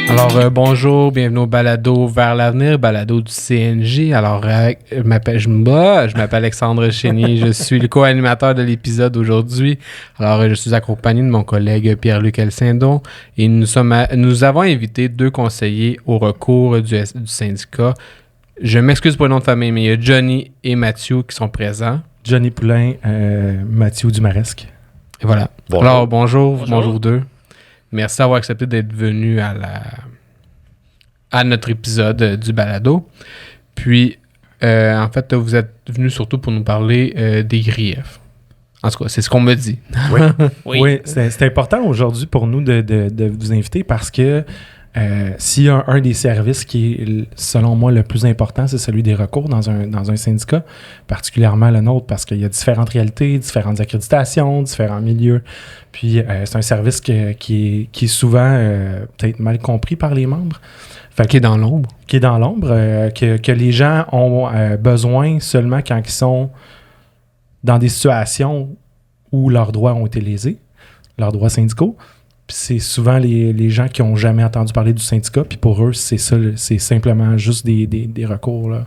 Alors, bonjour, bienvenue au balado Vers l'avenir, balado du CNJ. Alors, je m'appelle Alexandre Chénier, je suis le co-animateur de l'épisode aujourd'hui. Alors, je suis accompagné de mon collègue Pierre-Luc Elsindon et nous avons invité deux conseillers au recours du syndicat. Je m'excuse pour le nom de famille, mais il y a Johnny et Mathieu qui sont présents. Johnny Poulain, Mathieu Dumaresque. Et voilà. Bonjour. Alors, bonjour vous deux. Merci d'avoir accepté d'être venu à notre épisode du balado. Puis, en fait, vous êtes venu surtout pour nous parler des griefs. En tout cas, c'est ce qu'on me dit. Oui, c'est important aujourd'hui pour nous de vous inviter parce que s'il y a un des services qui est, selon moi, le plus important, c'est celui des recours dans un syndicat, particulièrement le nôtre, parce qu'il y a différentes réalités, différentes accréditations, différents milieux. Puis, c'est un service qui est souvent peut-être mal compris par les membres. Qui est dans l'ombre. Qui est dans l'ombre, que les gens ont besoin seulement quand ils sont dans des situations où leurs droits ont été lésés, leurs droits syndicaux. Puis c'est souvent les gens qui n'ont jamais entendu parler du syndicat, puis pour eux, c'est ça, c'est simplement juste des recours. Là.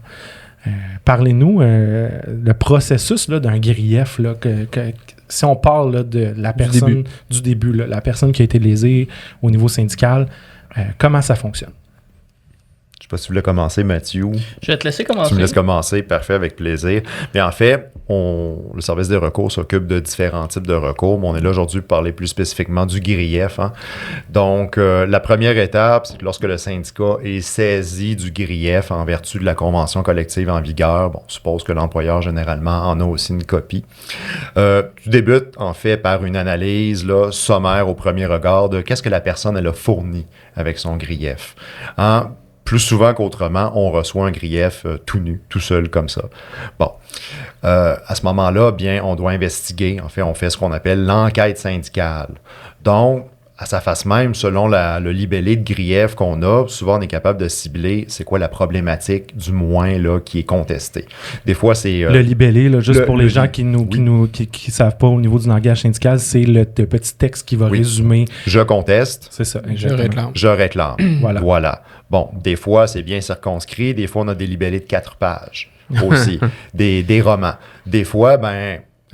Parlez-nous, le processus là, d'un grief, là, si on parle là, de la personne du début là, la personne qui a été lésée au niveau syndical, comment ça fonctionne? Je sais pas si tu voulais commencer, Mathieu. Je vais te laisser commencer. Tu me laisses commencer, parfait, avec plaisir. Mais en fait, le service des recours s'occupe de différents types de recours, mais on est là aujourd'hui pour parler plus spécifiquement du grief. Hein. Donc, la première étape, c'est que lorsque le syndicat est saisi du grief en vertu de la convention collective en vigueur, on suppose que l'employeur, généralement, en a aussi une copie. Tu débutes, en fait, par une analyse là, sommaire au premier regard de qu'est-ce que la personne elle a fourni avec son grief. Hein? Plus souvent qu'autrement, on reçoit un grief tout nu, tout seul comme ça. Bon, à ce moment-là, bien, on doit investiguer. En fait, on fait ce qu'on appelle l'enquête syndicale. Donc, à sa face même, selon le libellé de grief qu'on a, souvent on est capable de cibler c'est quoi la problématique, du moins, là, qui est contestée. Des fois, c'est... le libellé, là, juste pour les gens qui ne savent pas au niveau du langage syndical, c'est le petit texte qui va résumer... Je conteste. C'est ça, exactement. Je réclame. Voilà. Bon, des fois, c'est bien circonscrit. Des fois, on a des libellés de 4 pages aussi. des romans. Des fois,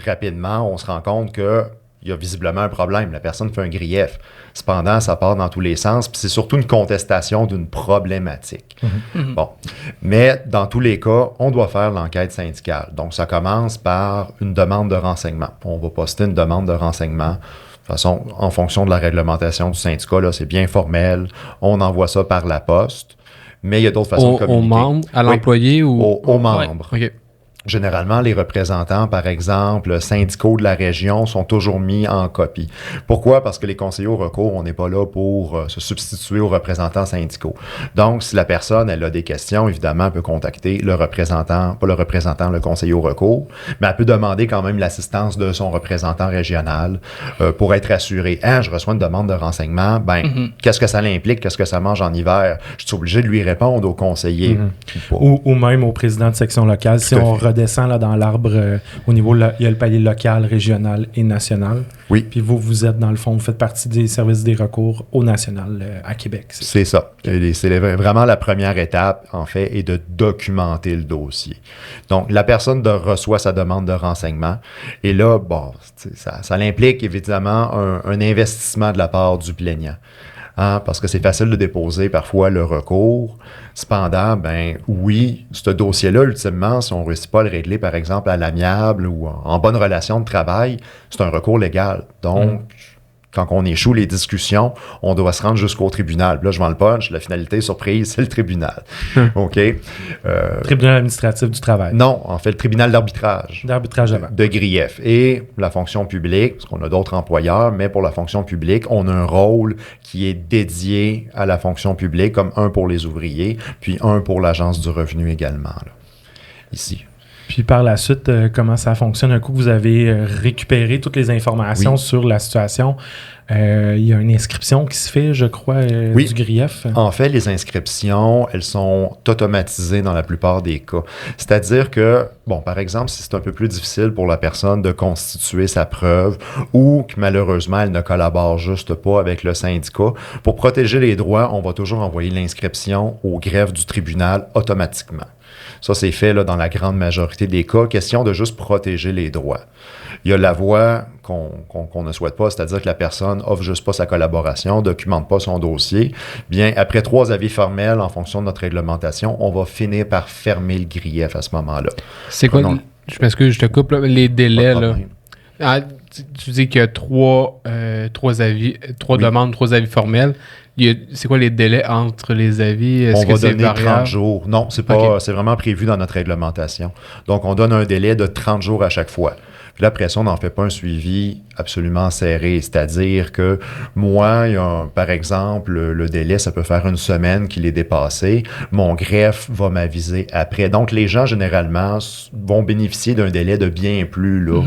rapidement, on se rend compte que il y a visiblement un problème. La personne fait un grief. Cependant, ça part dans tous les sens. Puis c'est surtout une contestation d'une problématique. Mm-hmm. Bon. Mais dans tous les cas, on doit faire l'enquête syndicale. Donc, ça commence par une demande de renseignement. On va poster une demande de renseignement. De toute façon, en fonction de la réglementation du syndicat, là, c'est bien formel. On envoie ça par la poste. Mais il y a d'autres façons de communiquer. Aux membres, à l'employé ou... Aux membres. Ouais. OK. Généralement, les représentants, par exemple, syndicaux de la région sont toujours mis en copie. Pourquoi? Parce que les conseillers au recours, on n'est pas là pour se substituer aux représentants syndicaux. Donc, si la personne, elle a des questions, évidemment, elle peut contacter le conseiller au recours, mais elle peut demander quand même l'assistance de son représentant régional pour être assurée. Je reçois une demande de renseignement, qu'est-ce que ça l'implique? Qu'est-ce que ça mange en hiver? Je suis obligé de lui répondre au conseiller. Ou même au président de section locale, si on redescend là, dans l'arbre, au niveau, il y a le palier local, régional et national. Oui. Puis vous êtes, dans le fond, vous faites partie des services des recours au national à Québec. C'est ça. C'est vraiment la première étape, en fait, est de documenter le dossier. Donc, la personne reçoit sa demande de renseignement. Et là, ça implique évidemment un investissement de la part du plaignant. Parce que c'est facile de déposer parfois le recours. Cependant, oui, ce dossier-là, ultimement, si on ne réussit pas à le régler, par exemple, à l'amiable ou en bonne relation de travail, c'est un recours légal. Donc, quand on échoue les discussions, on doit se rendre jusqu'au tribunal. Puis là, je vends le punch, la finalité, surprise, c'est le tribunal. OK? Tribunal administratif du travail. Non, en fait, le tribunal d'arbitrage. D'arbitrage avant. De grief. Et la fonction publique, parce qu'on a d'autres employeurs, mais pour la fonction publique, on a un rôle qui est dédié à la fonction publique, comme un pour les ouvriers, puis un pour l'Agence du revenu également, là, ici. Puis par la suite, comment ça fonctionne? Un coup que vous avez récupéré toutes les informations sur la situation, il y a une inscription qui se fait, je crois, du grief. En fait, les inscriptions, elles sont automatisées dans la plupart des cas. C'est-à-dire que, bon, par exemple, si c'est un peu plus difficile pour la personne de constituer sa preuve ou que malheureusement, elle ne collabore juste pas avec le syndicat, pour protéger les droits, on va toujours envoyer l'inscription au greffe du tribunal automatiquement. Ça, c'est fait là, dans la grande majorité des cas. Question de juste protéger les droits. Il y a la voie qu'on ne souhaite pas, c'est-à-dire que la personne offre juste pas sa collaboration, documente pas son dossier. Bien, après 3 avis formels, en fonction de notre réglementation, on va finir par fermer le grief à ce moment-là. C'est quoi, je m'excuse, je te coupe, là, les délais, là. Ah, tu dis qu'il y a 3 avis, 3 demandes, 3 avis formels. C'est quoi les délais entre les avis? Est-ce on va donner 30 jours. Non, c'est pas, c'est vraiment prévu dans notre réglementation. Donc, on donne un délai de 30 jours à chaque fois. Puis là, après ça, on n'en fait pas un suivi absolument serré. C'est-à-dire que moi, par exemple, le délai, ça peut faire 1 semaine qu'il est dépassé. Mon greffe va m'aviser après. Donc, les gens, généralement, vont bénéficier d'un délai de bien plus là,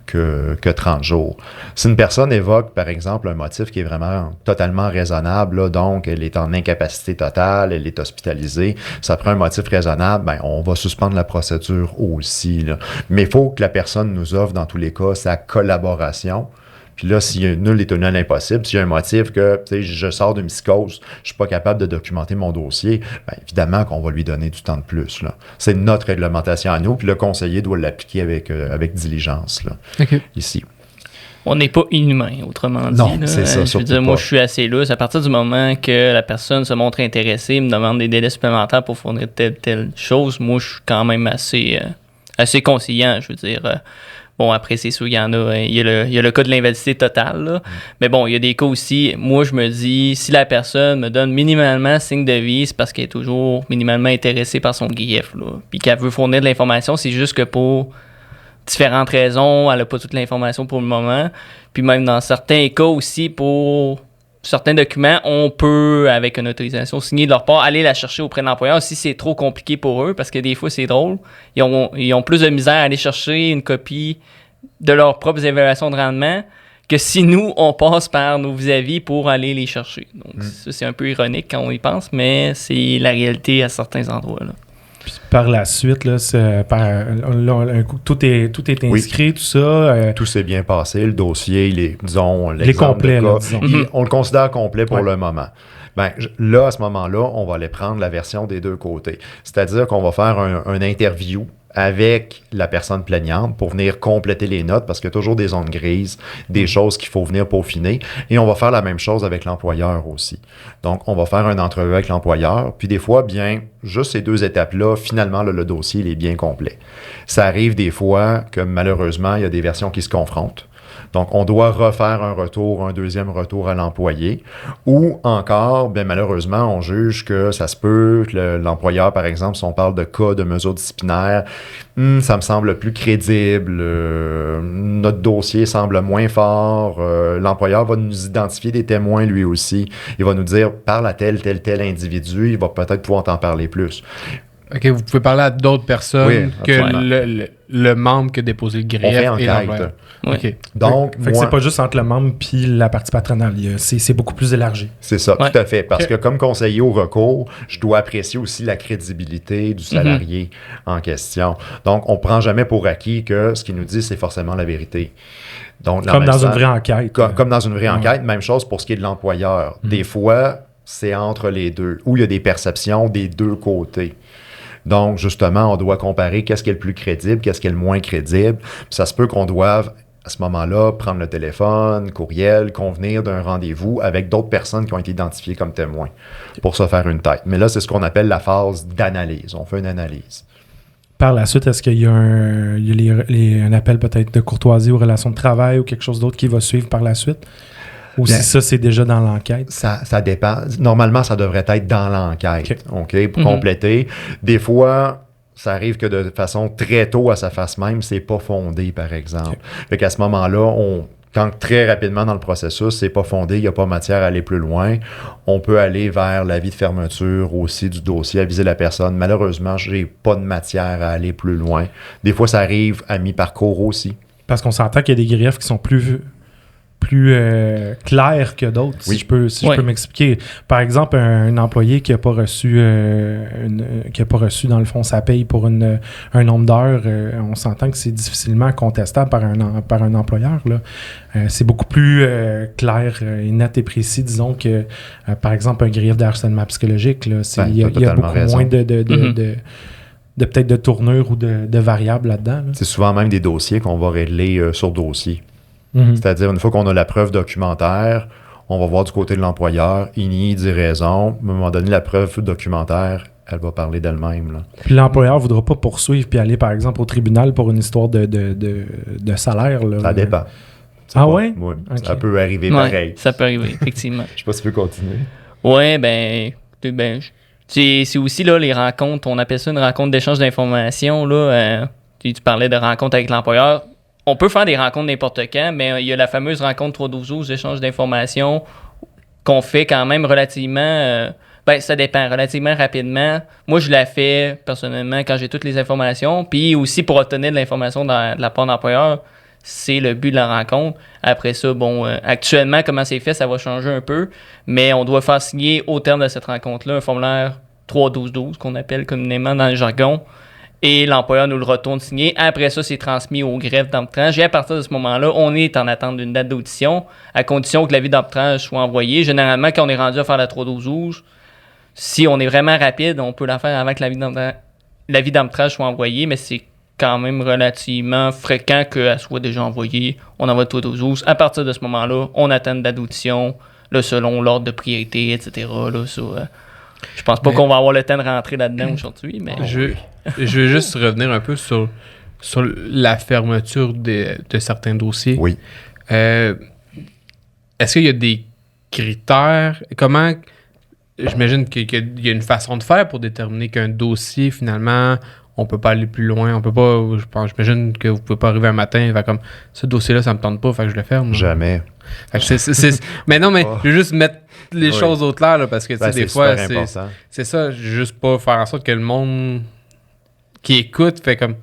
que 30 jours. Si une personne évoque, par exemple, un motif qui est vraiment totalement raisonnable, là, donc elle est en incapacité totale, elle est hospitalisée, ça prend un motif raisonnable, ben, on va suspendre la procédure aussi. Là. Mais il faut que la personne nous offre, dans tous les cas, sa collaboration. Puis là, s'il y a nul est tenu à l'impossible, s'il y a un motif que je sors d'une psychose, je suis pas capable de documenter mon dossier, bien, évidemment qu'on va lui donner du temps de plus. Là. C'est notre réglementation à nous, puis le conseiller doit l'appliquer avec diligence là, ici. On n'est pas inhumain, autrement dit. Non, là. C'est ça. Je veux dire, moi, je suis assez lousse. À partir du moment que la personne se montre intéressée, me demande des délais supplémentaires pour fournir telle chose, moi, je suis quand même assez conciliant. Je veux dire, bon, après, c'est sûr, il y a le cas de l'invalidité totale. Là. Mais bon, il y a des cas aussi. Moi, je me dis, si la personne me donne minimalement signe de vie, c'est parce qu'elle est toujours minimalement intéressée par son grief. Là. Puis qu'elle veut fournir de l'information, c'est juste que pour différentes raisons, elle n'a pas toute l'information pour le moment. Puis même dans certains cas aussi, pour certains documents, on peut, avec une autorisation signée de leur part, aller la chercher auprès de l'employeur si c'est trop compliqué pour eux, parce que des fois, c'est drôle. Ils ont plus de misère à aller chercher une copie de leurs propres évaluations de rendement que si nous, on passe par nos vis-à-vis pour aller les chercher. Donc, ça, c'est un peu ironique quand on y pense, mais c'est la réalité à certains endroits, là. Puis par la suite, là, un coup, tout est inscrit, tout ça. Tout s'est bien passé. Le dossier, il est, disons, il est complet, là, disons. On le considère complet pour le moment. Ben, là, à ce moment-là, on va aller prendre la version des deux côtés. C'est-à-dire qu'on va faire un interview avec la personne plaignante pour venir compléter les notes parce qu'il y a toujours des zones grises, des choses qu'il faut venir peaufiner. Et on va faire la même chose avec l'employeur aussi. Donc, on va faire une entrevue avec l'employeur. Puis des fois, bien, juste ces 2 étapes-là, finalement, là, le dossier il est bien complet. Ça arrive des fois que malheureusement, il y a des versions qui se confrontent. Donc, on doit refaire un deuxième retour à l'employé. Ou encore, bien malheureusement, on juge que ça se peut que l'employeur, par exemple, si on parle de cas de mesures disciplinaires, ça me semble plus crédible, notre dossier semble moins fort, l'employeur va nous identifier des témoins lui aussi. Il va nous dire, parle à tel individu, il va peut-être pouvoir t'en parler plus. OK, vous pouvez parler à d'autres personnes que le membre qui a déposé le grief et l'employeur. Oui. Okay. Donc, fait que c'est pas juste entre le membre puis la partie patronale. C'est beaucoup plus élargi. C'est ça, tout à fait. Parce que comme conseiller au recours, je dois apprécier aussi la crédibilité du salarié en question. Donc, on prend jamais pour acquis que ce qu'il nous dit, c'est forcément la vérité. Donc, comme dans une vraie enquête. Comme dans une vraie enquête. Même chose pour ce qui est de l'employeur. Des fois, c'est entre les deux, où il y a des perceptions des deux côtés. Donc, justement, on doit comparer qu'est-ce qui est le plus crédible, qu'est-ce qui est le moins crédible. Puis ça se peut qu'on doive, à ce moment-là, prendre le téléphone, courriel, convenir d'un rendez-vous avec d'autres personnes qui ont été identifiées comme témoins pour se faire une tête. Mais là, c'est ce qu'on appelle la phase d'analyse. On fait une analyse. Par la suite, est-ce qu'il y a un appel peut-être de courtoisie aux relations de travail ou quelque chose d'autre qui va suivre par la suite? Ou si ça, c'est déjà dans l'enquête? Ça dépend. Normalement, ça devrait être dans l'enquête, OK, pour compléter. Des fois, ça arrive que de façon très tôt à sa face même, c'est pas fondé, par exemple. Fait qu'à ce moment-là, Quand très rapidement dans le processus, c'est pas fondé, il n'y a pas matière à aller plus loin, on peut aller vers l'avis de fermeture aussi du dossier, aviser la personne. Malheureusement, j'ai pas de matière à aller plus loin. Des fois, ça arrive à mi-parcours aussi. Parce qu'on s'entend qu'il y a des griefs qui sont plus clairs que d'autres, Oui. si je peux m'expliquer. Par exemple, un employé qui n'a pas reçu dans le fond sa paye pour un nombre d'heures, on s'entend que c'est difficilement contestable par un employeur. Là. C'est beaucoup plus clair et net et précis, disons, que par exemple un grief de harcèlement psychologique. Là. Il y a beaucoup raison. moins de peut-être de tournure ou de variables là-dedans. Là. C'est souvent même des dossiers qu'on va régler sur dossier. Mhm. C'est-à-dire, une fois qu'on a la preuve documentaire, on va voir du côté de l'employeur, il nie, il dit raison. À un moment donné, la preuve documentaire, elle va parler d'elle-même. Là. Puis l'employeur ne voudra pas poursuivre puis aller, par exemple, au tribunal pour une histoire de salaire. Là. Ça dépend. Ah ouais? Oui, Ok. ça peut arriver Ouais, pareil. ça peut arriver, effectivement. Je sais pas si tu peux continuer. Ouais, c'est aussi là, les rencontres, on appelle ça une rencontre d'échange d'informations. Là, tu parlais de rencontre avec l'employeur. On peut faire des rencontres n'importe quand, mais il y a la fameuse rencontre 3-12-12 d'échange d'informations qu'on fait quand même relativement... ça dépend, relativement rapidement. Moi, je la fais personnellement quand j'ai toutes les informations. Puis aussi pour obtenir de l'information de la part d'employeur, c'est le but de la rencontre. Après ça, actuellement, comment c'est fait, ça va changer un peu. Mais on doit faire signer au terme de cette rencontre-là un formulaire 3-12-12 qu'on appelle communément dans le jargon. Et l'employeur nous le retourne signé. Après ça, c'est transmis au greffe d'arbitrage. Et à partir de ce moment-là, on est en attente d'une date d'audition, à condition que l'avis d'arbitrage soit envoyé. Généralement, quand on est rendu à faire la 3-12-12, si on est vraiment rapide, on peut la faire avant que l'avis d'arbitrage soit envoyé, mais c'est quand même relativement fréquent qu'elle soit déjà envoyée. On envoie le 3-12-12. À partir de ce moment-là, on attend une date d'audition, là, selon l'ordre de priorité, etc. Là, je pense pas qu'on va avoir le temps de rentrer là-dedans aujourd'hui, mais... Je veux juste revenir un peu sur la fermeture de certains dossiers. Oui. Est-ce qu'il y a des critères? Comment... J'imagine qu'il y a une façon de faire pour déterminer qu'un dossier, finalement, on peut pas aller plus loin. On peut pas... J'imagine que vous pouvez pas arriver un matin et faire comme ce dossier-là, ça me tente pas, fait que je le ferme. Jamais. Fait que mais non, mais je veux juste mettre les choses au clair, là, parce que des fois, c'est ça, juste pas faire en sorte que le monde qui écoute fait comme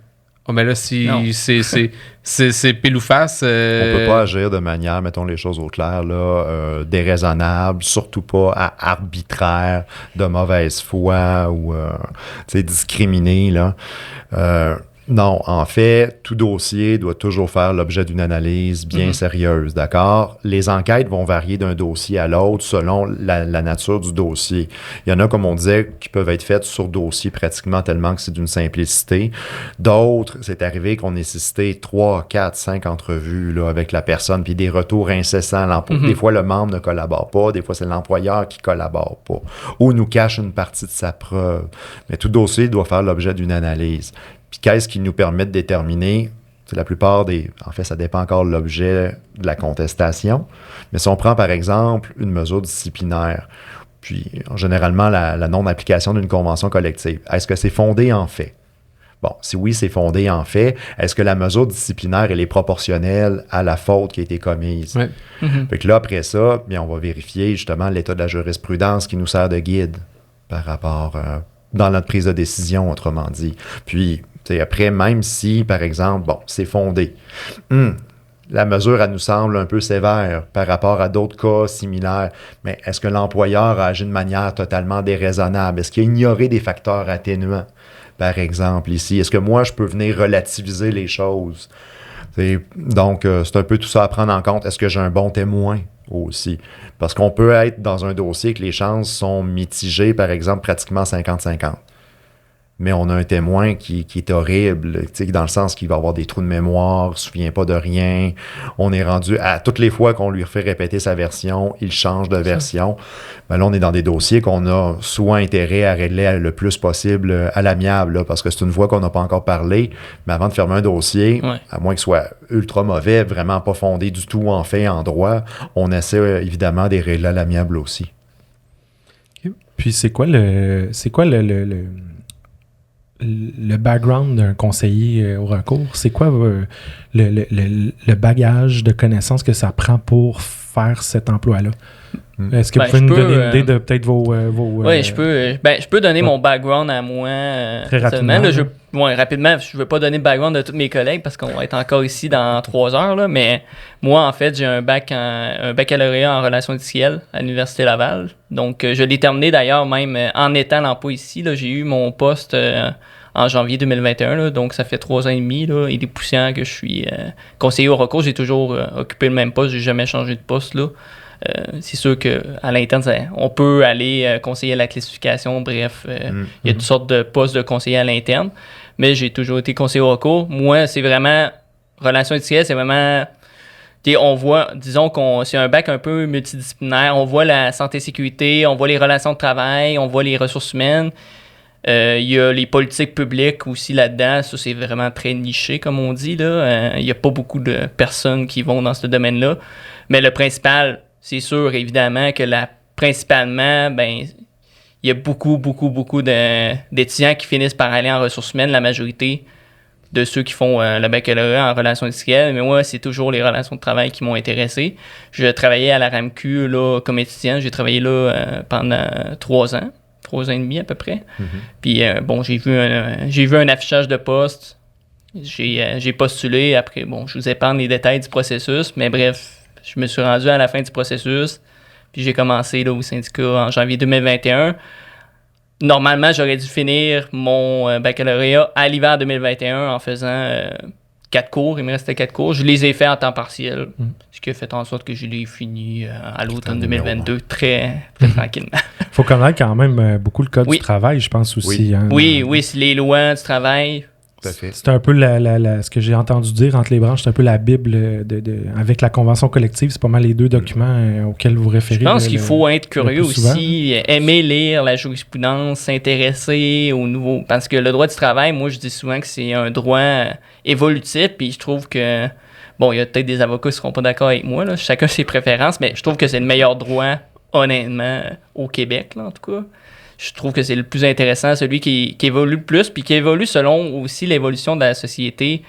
oh, mais là, si c'est pile ou face. On peut pas agir de manière, mettons les choses au clair, là, déraisonnable, surtout pas arbitraire, de mauvaise foi ou discriminé. Là. Non, en fait, tout dossier doit toujours faire l'objet d'une analyse bien sérieuse, d'accord? Les enquêtes vont varier d'un dossier à l'autre selon la nature du dossier. Il y en a, comme on disait, qui peuvent être faites sur dossier pratiquement tellement que c'est d'une simplicité. D'autres, c'est arrivé qu'on nécessitait 3, 4, 5 entrevues là, avec la personne, puis des retours incessants. Des fois, le membre ne collabore pas, des fois, c'est l'employeur qui collabore pas, ou nous cache une partie de sa preuve. Mais tout dossier doit faire l'objet d'une analyse. Puis qu'est-ce qui nous permet de déterminer? C'est la plupart des... En fait, ça dépend encore de l'objet de la contestation. Mais si on prend, par exemple, une mesure disciplinaire, puis généralement la non-application d'une convention collective, est-ce que c'est fondé en fait? Bon, si oui, c'est fondé en fait, est-ce que la mesure disciplinaire, elle est proportionnelle à la faute qui a été commise? Ouais. Fait que là, après ça, bien, on va vérifier justement l'état de la jurisprudence qui nous sert de guide par rapport... dans notre prise de décision, autrement dit. Puis, après, même si, par exemple, c'est fondé, la mesure, elle nous semble un peu sévère par rapport à d'autres cas similaires, mais est-ce que l'employeur a agi de manière totalement déraisonnable? Est-ce qu'il a ignoré des facteurs atténuants, par exemple, ici? Est-ce que moi, je peux venir relativiser les choses? Donc, c'est un peu tout ça à prendre en compte. Est-ce que j'ai un bon témoin aussi? Parce qu'on peut être dans un dossier que les chances sont mitigées, par exemple, pratiquement 50-50. Mais on a un témoin qui est horrible, dans le sens qu'il va avoir des trous de mémoire, ne se souvient pas de rien. On est rendu à toutes les fois qu'on lui fait répéter sa version, il change de version. Ben là, on est dans des dossiers qu'on a soit intérêt à régler le plus possible à l'amiable, là, parce que c'est une fois qu'on n'a pas encore parlé. Mais avant de fermer un dossier, à moins qu'il soit ultra mauvais, vraiment pas fondé du tout en fait, en droit, on essaie évidemment de régler à l'amiable aussi. Puis c'est quoi le le background d'un conseiller au recours? C'est quoi le bagage de connaissances que ça prend pour faire cet emploi-là? Est-ce que vous pouvez nous donner une idée de peut-être vos oui, je peux donner mon background à moi. Très rapidement. Là, rapidement, je ne veux pas donner le background de tous mes collègues parce qu'on va être encore ici dans 3 heures. Là, mais moi, en fait, j'ai un baccalauréat en relations industrielles à l'Université Laval. Donc, je l'ai terminé d'ailleurs même en étant à l'emploi ici. Là, j'ai eu mon poste en janvier 2021. Là, donc, ça fait 3 ans et demi. Là, et des poussières que je suis conseiller au recours. J'ai toujours occupé le même poste. Je n'ai jamais changé de poste. Là. C'est sûr qu'à l'interne, on peut aller conseiller la classification, bref, il y a toutes sortes de postes de conseiller à l'interne, mais j'ai toujours été conseiller au recours. Moi, c'est vraiment, relations industrielles, c'est vraiment, on voit, disons c'est un bac un peu multidisciplinaire, on voit la santé-sécurité, on voit les relations de travail, on voit les ressources humaines, il y a les politiques publiques aussi là-dedans, ça c'est vraiment très niché comme on dit, là. Il n'y a pas beaucoup de personnes qui vont dans ce domaine-là, mais le principal, c'est sûr, évidemment, que principalement, il y a beaucoup d'étudiants qui finissent par aller en ressources humaines, la majorité de ceux qui font le baccalauréat en relations industrielles. Mais moi, c'est toujours les relations de travail qui m'ont intéressé. Je travaillais à la RAMQ là, comme étudiant. J'ai travaillé là pendant 3 ans, 3 ans et demi à peu près. Puis, j'ai vu un affichage de poste. J'ai postulé. Après, je vous épargne les détails du processus, mais bref, je me suis rendu à la fin du processus, puis j'ai commencé là, au syndicat en janvier 2021. Normalement, j'aurais dû finir mon baccalauréat à l'hiver 2021 en faisant 4 cours. Il me restait 4 cours. Je les ai faits en temps partiel, ce qui a fait en sorte que je l'ai fini à l'automne 2022 très tranquillement. Il faut connaître quand même beaucoup le code du travail, je pense aussi. Oui, c'est les lois du travail. C'est un peu ce que j'ai entendu dire entre les branches, c'est un peu la Bible avec la convention collective. C'est pas mal les 2 documents auxquels vous référez. Je pense qu'il faut être curieux aussi, aimer lire la jurisprudence, s'intéresser au nouveau. Parce que le droit du travail, moi, je dis souvent que c'est un droit évolutif. Puis je trouve que, il y a peut-être des avocats qui ne seront pas d'accord avec moi. Là, chacun ses préférences, mais je trouve que c'est le meilleur droit, honnêtement, au Québec, là, en tout cas. Je trouve que c'est le plus intéressant, celui qui évolue le plus, puis qui évolue selon aussi l'évolution de la société.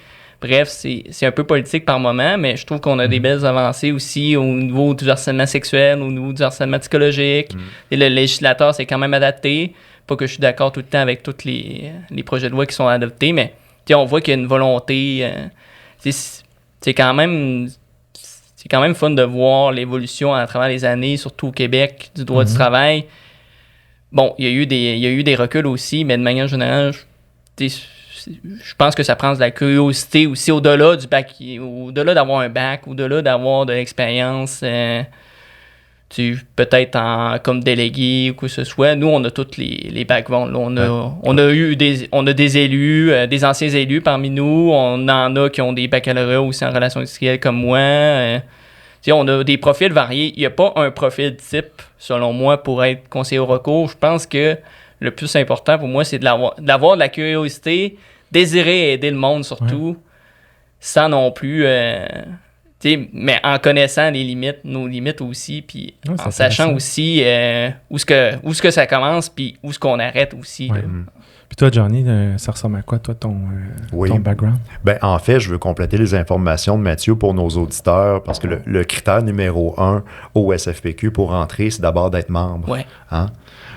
Bref, c'est un peu politique par moment, mais je trouve qu'on a des belles avancées aussi au niveau du harcèlement sexuel, au niveau du harcèlement psychologique. Et le législateur s'est quand même adapté. Pas que je suis d'accord tout le temps avec tous les projets de loi qui sont adoptés, mais on voit qu'il y a une volonté. C'est quand même fun de voir l'évolution à travers les années, surtout au Québec, du droit du travail. Bon, il y a eu des reculs aussi, mais de manière générale, je pense que ça prend de la curiosité aussi au-delà du bac, au-delà d'avoir un bac, au-delà d'avoir de l'expérience, peut-être comme délégué ou quoi que ce soit. Nous, on a tous les backgrounds. On a des élus, des anciens élus parmi nous. On en a qui ont des baccalauréats aussi en relations industrielles comme moi. On a des profils variés. Il n'y a pas un profil type, selon moi, pour être conseiller au recours. Je pense que le plus important pour moi, c'est d'avoir de la curiosité, désirer aider le monde surtout, sans non plus... mais en connaissant nos limites aussi, puis en sachant aussi où est-ce que ça commence, puis où est-ce qu'on arrête aussi. Ouais. Puis toi, Johnny, ça ressemble à quoi, toi, ton background? En fait, je veux compléter les informations de Mathieu pour nos auditeurs, parce que le critère numéro 1 au SFPQ pour rentrer, c'est d'abord d'être membre. Ouais. Hein?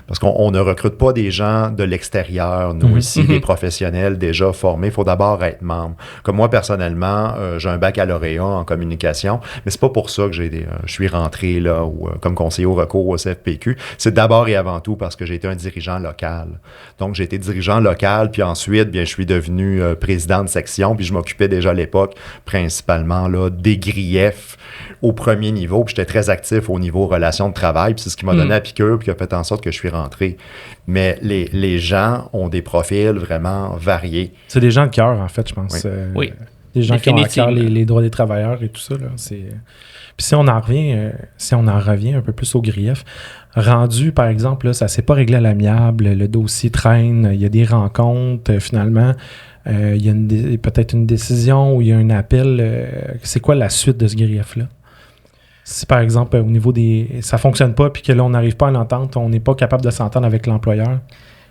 Parce qu'on ne recrute pas des gens de l'extérieur, nous ici, des professionnels déjà formés. Il faut d'abord être membre. Comme moi, personnellement, j'ai un baccalauréat en communication, mais c'est pas pour ça que je suis rentré là comme conseiller au recours au SFPQ. C'est d'abord et avant tout parce que j'ai été un dirigeant local. Donc, j'ai été dirigeant local, puis ensuite, je suis devenu président de section, puis je m'occupais déjà à l'époque principalement là, des griefs au premier niveau, puis j'étais très actif au niveau relations de travail, puis c'est ce qui m'a donné la piqûre, puis qui a fait en sorte que je suis rentré. Mais les gens ont des profils vraiment variés. C'est des gens de cœur, en fait, je pense. Oui. Des gens qui ont à cœur les droits des travailleurs et tout ça. Là, Puis si on en revient un peu plus au grief, rendu, par exemple, là, ça ne s'est pas réglé à l'amiable, le dossier traîne, il y a des rencontres, finalement, il y a peut-être une décision ou il y a un appel. C'est quoi la suite de ce grief-là? Si, par exemple, au niveau ça ne fonctionne pas puis que là, on n'arrive pas à l'entente, on n'est pas capable de s'entendre avec l'employeur,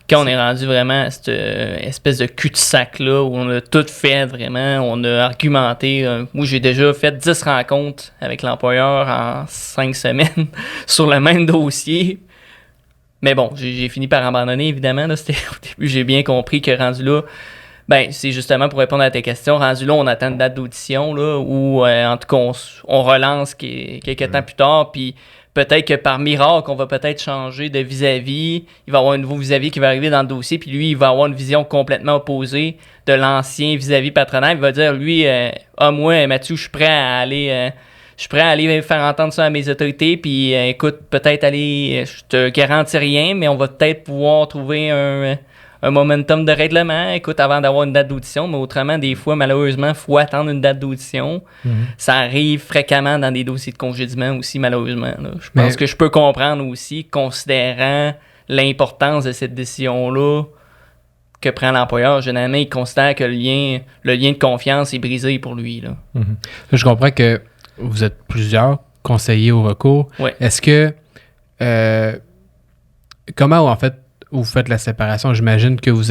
Quand on est rendu vraiment à cette espèce de cul-de-sac-là, où on a tout fait vraiment, on a argumenté. Moi, j'ai déjà fait 10 rencontres avec l'employeur en 5 semaines sur le même dossier. Mais bon, j'ai fini par abandonner, évidemment. Là, c'était, au début, j'ai bien compris que rendu là, ben, c'est justement pour répondre à tes questions. Rendu là, on attend une date d'audition, là, où, en tout cas, on relance quelques temps plus tard, puis peut-être que par miracle, on va peut-être changer de vis-à-vis. Il va y avoir un nouveau vis-à-vis qui va arriver dans le dossier, puis lui, il va avoir une vision complètement opposée de l'ancien vis-à-vis patronal. Il va dire, lui, moi, Mathieu, je suis prêt à aller faire entendre ça à mes autorités, puis écoute, peut-être aller, je te garantis rien, mais on va peut-être pouvoir trouver un momentum de règlement, écoute, avant d'avoir une date d'audition, mais autrement, des fois, malheureusement, il faut attendre une date d'audition. Ça arrive fréquemment dans des dossiers de congédiement aussi, malheureusement. Là. Je pense que je peux comprendre aussi, considérant l'importance de cette décision-là que prend l'employeur. Généralement, il considère que le lien de confiance est brisé pour lui. Là. Je comprends que vous êtes plusieurs conseillers au recours. Ouais. Est-ce que... comment, en fait, vous faites la séparation? J'imagine que vous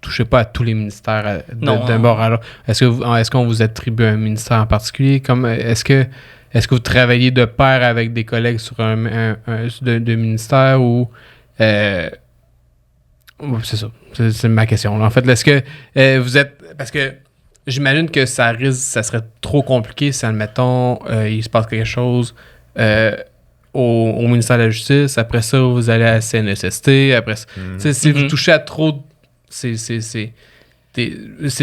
touchez pas à tous les ministères d'un bord à l'autre. Est-ce qu'on vous attribue un ministère en particulier? Est-ce que vous travaillez de pair avec des collègues sur deux ministères ou... c'est ça. C'est ma question. En fait, est-ce que vous êtes... Parce que j'imagine que ça serait trop compliqué si, admettons, il se passe quelque chose... au ministère de la Justice, après ça, vous allez à la CNSST, après ça. Si vous touchez à trop... C'est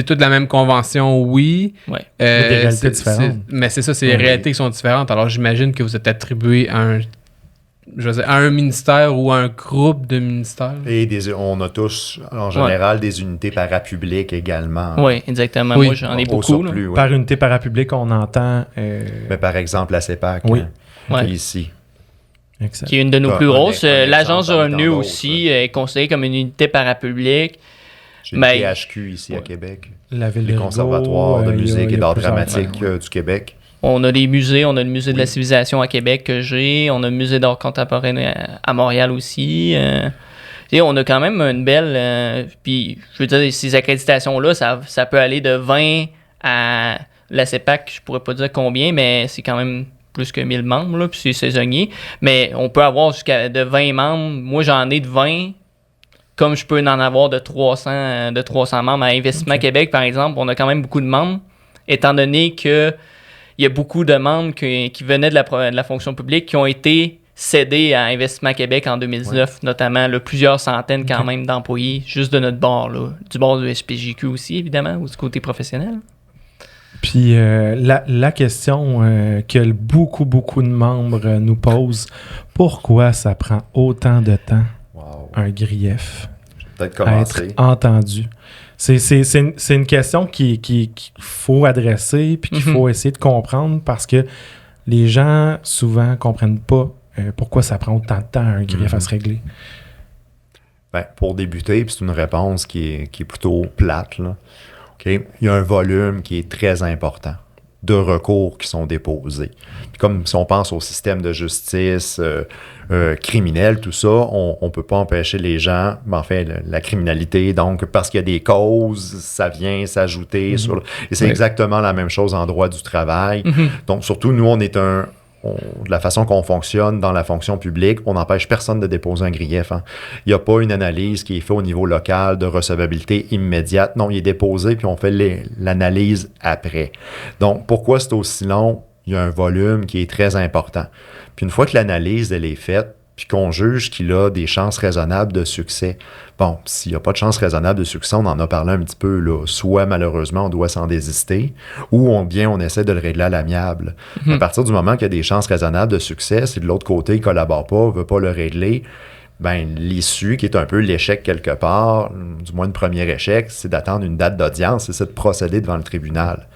toute la même convention, oui. Ouais. Des réalités différentes. Mais c'est ça, c'est les réalités qui sont différentes. Alors, j'imagine que vous êtes attribué à un ministère ou à un groupe de ministères. Et on a tous, en général, des unités parapubliques également. Oui, exactement. Oui. Moi, j'en ai beaucoup. Surplus, là. oui. Par unité parapublique, on entend... Mais par exemple, la CEPAC, Oui. ici. Exact. Qui est une de nos plus grosses. L'agence de exemple, revenu dans aussi est considérée comme une unité parapublique. J'ai le THQ ici à Québec. La ville Les de conservatoires de musique il y et a d'art plusieurs. dramatique du Québec. On a des musées. On a le musée de la civilisation à Québec que j'ai. On a le musée d'art contemporain à Montréal aussi. Et on a quand même une belle... puis, je veux dire, ces accréditations-là, ça peut aller de 20 à... La CEPAC, je pourrais pas dire combien, mais c'est quand même... plus que 1000 membres, là, puis c'est saisonnier. Mais on peut avoir jusqu'à de 20 membres. Moi, j'en ai de 20, comme je peux en avoir de 300 membres. À Investissement Québec, par exemple, on a quand même beaucoup de membres, étant donné qu'il y a beaucoup de membres qui venaient de la fonction publique, qui ont été cédés à Investissement Québec en 2019, notamment là, plusieurs centaines quand même d'employés, juste de notre bord, là, du bord du SPJQ aussi, évidemment, ou du côté professionnel. Puis la question que beaucoup de membres nous posent, pourquoi ça prend autant de temps, un grief, Peut-être à commencer. être entendu? C'est une question qu'il faut adresser puis qu'il faut essayer de comprendre parce que les gens, souvent, ne comprennent pas pourquoi ça prend autant de temps un grief à se régler. Ben, pour débuter, puis c'est une réponse qui est plutôt plate, là. Okay? Il y a un volume qui est très important de recours qui sont déposés. Puis comme si on pense au système de justice criminel, tout ça, on ne peut pas empêcher les gens, mais enfin, la criminalité, donc parce qu'il y a des causes, ça vient s'ajouter sur... Et c'est exactement la même chose en droit du travail. Donc, surtout, nous, on est de la façon qu'on fonctionne dans la fonction publique, on n'empêche personne de déposer un grief. Hein. Il n'y a pas une analyse qui est faite au niveau local de recevabilité immédiate. Non, il est déposé, puis on fait l'analyse après. Donc, pourquoi c'est aussi long? Il y a un volume qui est très important. Puis une fois que l'analyse, elle est faite, puis qu'on juge qu'il a des chances raisonnables de succès. Bon, s'il n'y a pas de chances raisonnables de succès, on en a parlé un petit peu, là. Soit malheureusement, on doit s'en désister, ou on essaie de le régler à l'amiable. À partir du moment qu'il y a des chances raisonnables de succès, si de l'autre côté, il ne collabore pas, ne veut pas le régler, ben l'issue, qui est un peu l'échec quelque part, du moins le premier échec, c'est d'attendre une date d'audience, c'est de procéder devant le tribunal.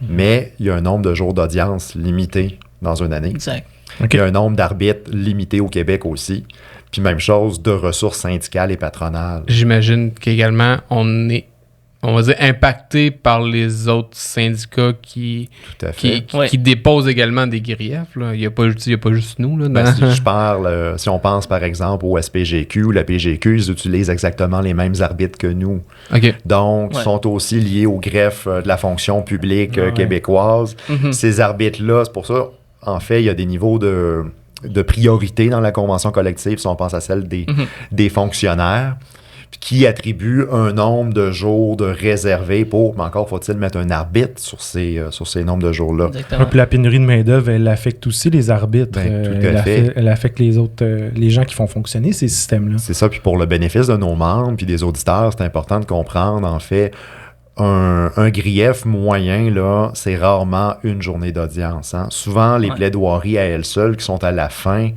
Mais il y a un nombre de jours d'audience limité dans une année. Exact. Okay. Il y a un nombre d'arbitres limité au Québec aussi. Puis même chose de ressources syndicales et patronales. J'imagine qu'également, on on va dire, impacté par les autres syndicats qui Tout à fait. qui déposent également des griefs. Là. Il n'y a pas juste nous. Là, Ben, si on pense par exemple au SPGQ ou la PGQ, ils utilisent exactement les mêmes arbitres que nous. OK. Donc, ils sont aussi liés au greffe de la fonction publique québécoise. Mhm. Ces arbitres-là, c'est pour ça, en fait, il y a des niveaux de priorité dans la convention collective, si on pense à celle des fonctionnaires, qui attribuent un nombre de jours de réservés pour, mais encore faut-il mettre un arbitre sur ces nombres de jours-là. Exactement. Puis la pénurie de main-d'œuvre, elle affecte aussi les arbitres. Ben, tout à fait. Elle affecte les autres, les gens qui font fonctionner ces systèmes-là. C'est ça, puis pour le bénéfice de nos membres puis des auditeurs, c'est important de comprendre, en fait, un grief moyen, là, c'est rarement une journée d'audience. Hein. Souvent, les plaidoiries à elles seules, qui sont à la fin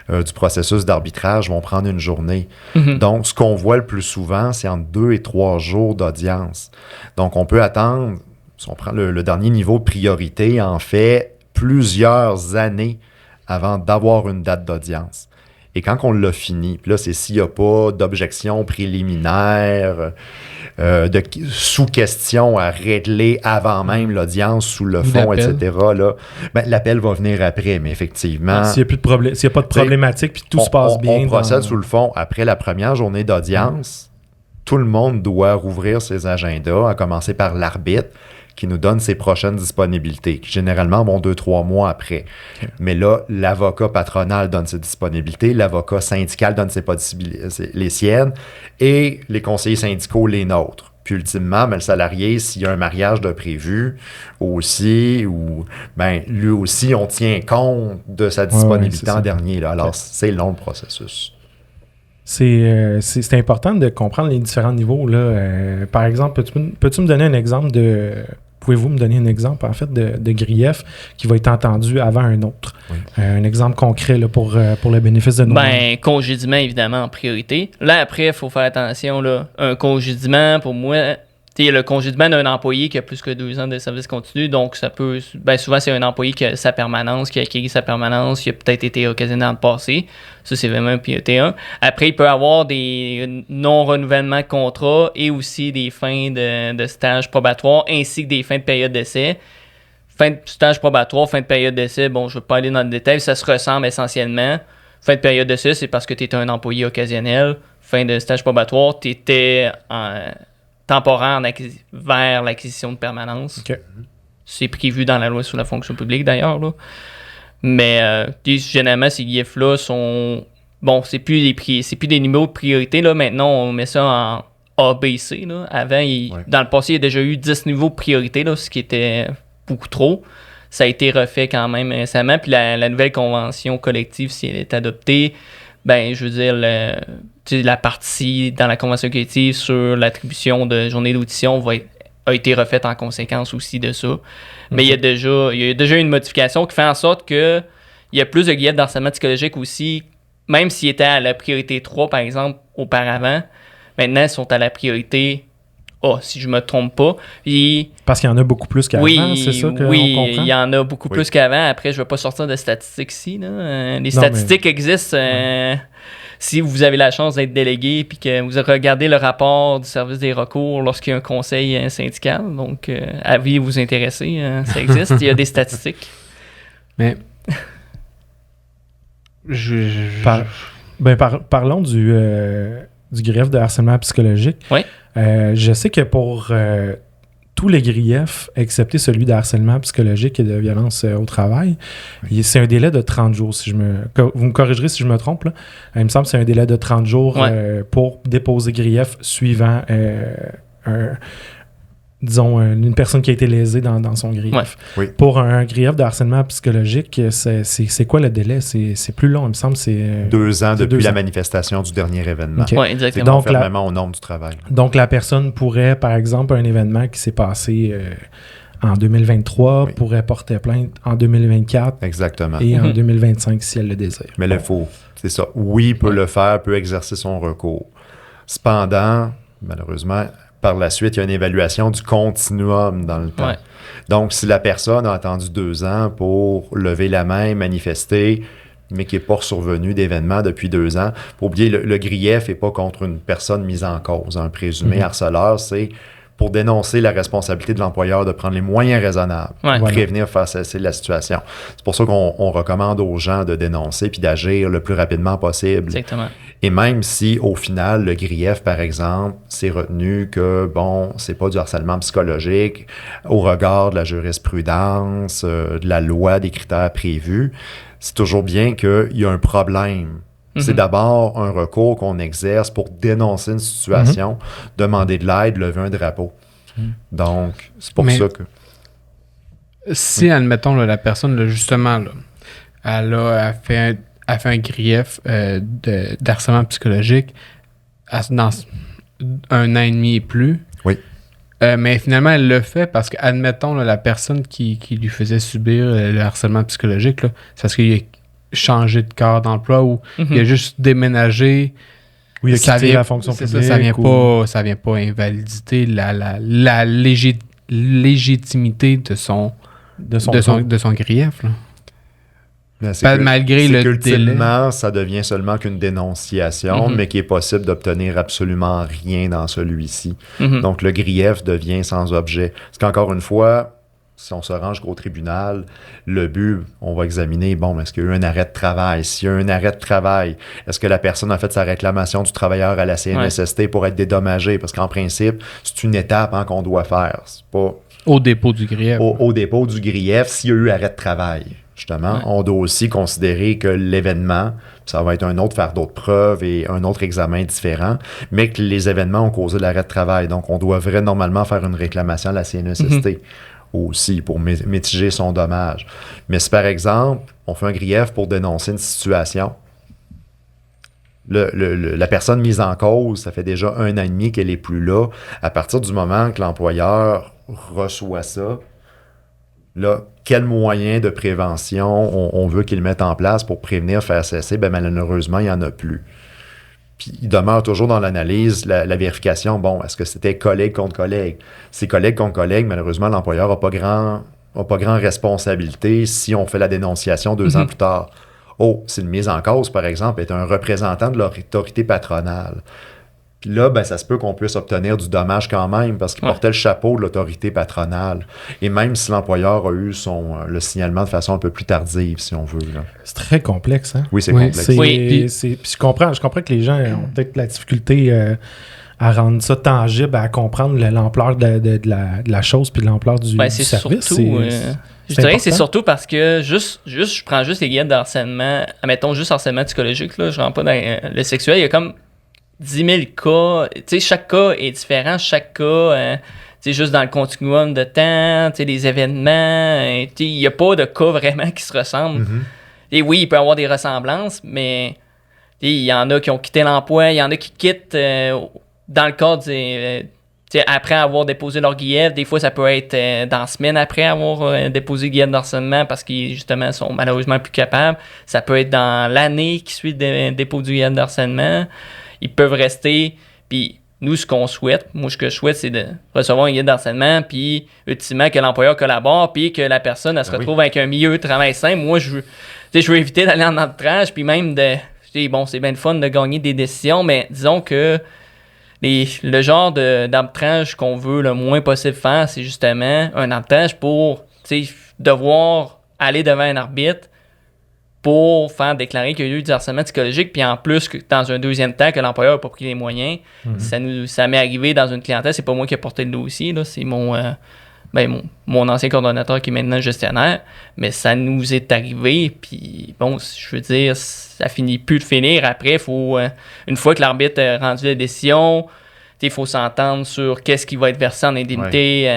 du processus d'arbitrage, vont prendre une journée. Mhm. Donc, ce qu'on voit le plus souvent, c'est entre 2 et 3 jours d'audience. Donc, on peut attendre, si on prend le dernier niveau de priorité, en fait, plusieurs années avant d'avoir une date d'audience. Et quand on l'a fini, puis là, c'est s'il n'y a pas d'objection préliminaire, de sous-questions à régler avant même l'audience, sous le fond, L'appel. etc., là, ben, l'appel va venir après, mais effectivement... S'il n'y a pas de problématique, puis tout se passe bien. On procède sous le fond. Après la première journée d'audience, tout le monde doit rouvrir ses agendas, à commencer par l'arbitre, qui nous donne ses prochaines disponibilités, qui généralement vont 2-3 mois après. Okay. Mais là, l'avocat patronal donne ses disponibilités, l'avocat syndical donne les siennes, et les conseillers syndicaux les nôtres. Puis ultimement, ben, le salarié, s'il y a un mariage de prévu aussi, ou ben, lui aussi, on tient compte de sa disponibilité en dernier. Là. Alors, c'est long le processus. C'est important de comprendre les différents niveaux. Là. Par exemple, peux-tu me donner un exemple de... Pouvez-vous me donner un exemple, en fait, de grief qui va être entendu avant un autre? Oui. Un exemple concret là, pour le bénéfice de nos... Congédiement, évidemment, en priorité. Là, après, il faut faire attention. Là. Un congédiement, pour moi... le congédiement d'un employé qui a plus que 2 ans de service continu, donc ça peut... souvent, c'est un employé qui a sa permanence, qui a acquis sa permanence, qui a peut-être été occasionné dans le passé. Ça, c'est vraiment un priorité 1. Après, il peut y avoir des non-renouvellements de contrat et aussi des fins de stage probatoire, ainsi que des fins de période d'essai. Fin de stage probatoire, fin de période d'essai, je ne vais pas aller dans le détail, ça se ressemble essentiellement. Fin de période d'essai, c'est parce que tu étais un employé occasionnel. Fin de stage probatoire, tu étais temporaire vers l'acquisition de permanence. Okay. C'est prévu dans la loi sur la fonction publique, d'ailleurs. Là. Mais généralement, ces griefs-là sont... c'est plus des numéros de priorité. Là. Maintenant, on met ça en ABC. Là. Avant, dans le passé, il y a déjà eu 10 niveaux de priorité, là, ce qui était beaucoup trop. Ça a été refait quand même récemment. Puis la nouvelle convention collective, si elle est adoptée, je veux dire... la partie dans la convention collective sur l'attribution de journées d'audition a été refaite en conséquence aussi de ça. Mm-hmm. Mais il y a déjà une modification qui fait en sorte qu'il y a plus de griefs d'harcèlement psychologique aussi, même s'ils étaient à la priorité 3, par exemple, auparavant. Maintenant, ils sont à la priorité A, si je ne me trompe pas. Parce qu'il y en a beaucoup plus qu'avant, c'est ça qu'on comprend? Oui, il y en a beaucoup plus qu'avant. Après, je ne vais pas sortir de statistiques ici. Là. Les statistiques existent... Si vous avez la chance d'être délégué et que vous regardez le rapport du service des recours lorsqu'il y a un conseil syndical, donc avis vous intéresser, ça existe, il y a des statistiques. Mais parlons du grief de harcèlement psychologique. Oui. Je sais que pour tous les griefs, excepté celui de harcèlement psychologique et de violence au travail, c'est un délai de 30 jours. Vous me corrigerez si je me trompe. Là. Il me semble que c'est un délai de 30 jours pour déposer grief suivant une personne qui a été lésée dans son grief. Ouais. Oui. Pour un grief de harcèlement psychologique, c'est quoi le délai? C'est plus long, il me semble. C'est 2 ans depuis la manifestation du dernier événement. Okay. Oui, exactement. C'est conformément au nombre du travail. Donc, la personne pourrait, par exemple, un événement qui s'est passé en 2023, pourrait porter plainte en 2024. Exactement. Et en 2025, si elle le désire. Mais là, c'est ça. Oui, peut le faire, peut exercer son recours. Cependant, malheureusement... Par la suite, il y a une évaluation du continuum dans le temps. Ouais. Donc, si la personne a attendu 2 ans pour lever la main, manifester, mais qui n'est pas survenu d'événement depuis 2 ans, il faut oublier, le grief n'est pas contre une personne mise en cause. Un présumé harceleur, c'est pour dénoncer la responsabilité de l'employeur de prendre les moyens raisonnables Ouais. pour prévenir, faire cesser la situation. C'est pour ça qu'on recommande aux gens de dénoncer puis d'agir le plus rapidement possible. Exactement. Et même si, au final, le grief, par exemple, c'est retenu que, bon, c'est pas du harcèlement psychologique au regard de la jurisprudence, de la loi, des critères prévus, c'est toujours bien qu'il y a un problème. C'est d'abord un recours qu'on exerce pour dénoncer une situation, demander de l'aide, lever un drapeau. Donc, c'est pour ça que... Si, admettons, là, la personne, là, justement, là, elle fait un grief d'harcèlement psychologique dans 1 an et demi et plus. Oui. Mais finalement, elle le fait parce que, admettons, là, la personne qui lui faisait subir le harcèlement psychologique, là, c'est parce qu'il a changé de corps d'emploi ou il a juste déménagé. Oui, il a Ça quitté vient- la fonction c'est publique. ça vient pas invaliditer la légitimité de son grief. Là. Mais c'est Malgré c'est le qu'ultimement, ça devient seulement qu'une dénonciation, Mhm. mais qu'il est possible d'obtenir absolument rien dans celui-ci. Mhm. Donc, le grief devient sans objet. Parce qu'encore une fois, si on se rend jusqu'au tribunal, le but, on va examiner, bon, est-ce qu'il y a eu un arrêt de travail? S'il y a eu un arrêt de travail, est-ce que la personne a fait sa réclamation du travailleur à la CNSST pour être dédommagée? Parce qu'en principe, c'est une étape qu'on doit faire. C'est pas Au dépôt du grief. au dépôt du grief s'il y a eu arrêt de travail. Justement, Ouais. on doit aussi considérer que l'événement, ça va être un autre fardeau de preuve et un autre examen différent, mais que les événements ont causé l'arrêt de travail. Donc, on devrait normalement faire une réclamation à la CNSST aussi pour mitiger son dommage. Mais si, par exemple, on fait un grief pour dénoncer une situation, la personne mise en cause, ça fait déjà 1 an et demi qu'elle n'est plus là. À partir du moment que l'employeur reçoit ça, là, quels moyens de prévention on veut qu'il mette en place pour prévenir, faire cesser? Ben, malheureusement, il n'y en a plus. Puis il demeure toujours dans l'analyse, la vérification, bon, est-ce que c'était collègue contre collègue? Si collègue contre collègue, malheureusement, l'employeur n'a pas grand responsabilité si on fait la dénonciation 2 ans plus tard. Oh, si une mise en cause, par exemple, est un représentant de l'autorité patronale. Puis là, ben, ça se peut qu'on puisse obtenir du dommage quand même parce qu'il portait le chapeau de l'autorité patronale. Et même si l'employeur a eu le signalement de façon un peu plus tardive, si on veut. Là. C'est très complexe, hein? Oui, c'est Oui, complexe. Oui. Puis je comprends que les gens ont peut-être la difficulté à rendre ça tangible, à comprendre l'ampleur de la chose puis l'ampleur du C'est service. surtout... je c'est dirais que c'est important. surtout parce que je prends juste les guides d'harcèlement, admettons juste harcèlement psychologique, là, je rentre pas dans le sexuel, il y a comme 10 000 cas, tu sais, chaque cas est différent, chaque cas, tu sais, juste dans le continuum de temps, tu sais, les événements, tu sais, il n'y a pas de cas vraiment qui se ressemblent. Et oui, il peut y avoir des ressemblances, mais tu sais, il y en a qui ont quitté l'emploi, il y en a qui quittent dans le cadre tu sais, après avoir déposé leur grief. Des fois, ça peut être dans la semaine après avoir déposé le grief d'harcèlement parce qu'ils, justement, sont malheureusement plus capables. Ça peut être dans l'année qui suit le dépôt du grief d'harcèlement. Ils peuvent rester, puis nous, ce qu'on souhaite, moi, ce que je souhaite, c'est de recevoir un guide d'harcèlement, puis ultimement que l'employeur collabore, puis que la personne, elle se retrouve avec un milieu de travail sain. Moi, je veux éviter d'aller en arbitrage, puis même bon, c'est bien le fun de gagner des décisions, mais disons que le genre d'arbitrage qu'on veut le moins possible faire, c'est justement un arbitrage pour, devoir aller devant un arbitre pour faire déclarer qu'il y a eu du harcèlement psychologique, puis en plus, dans un deuxième temps, que l'employeur n'a pas pris les moyens. Ça m'est arrivé dans une clientèle, c'est pas moi qui ai porté le dossier, là, c'est mon ancien coordonnateur qui est maintenant gestionnaire, mais ça nous est arrivé, puis bon, je veux dire, ça finit plus de finir. Après, une fois que l'arbitre a rendu la décision, il faut s'entendre sur qu'est-ce qui va être versé en indemnité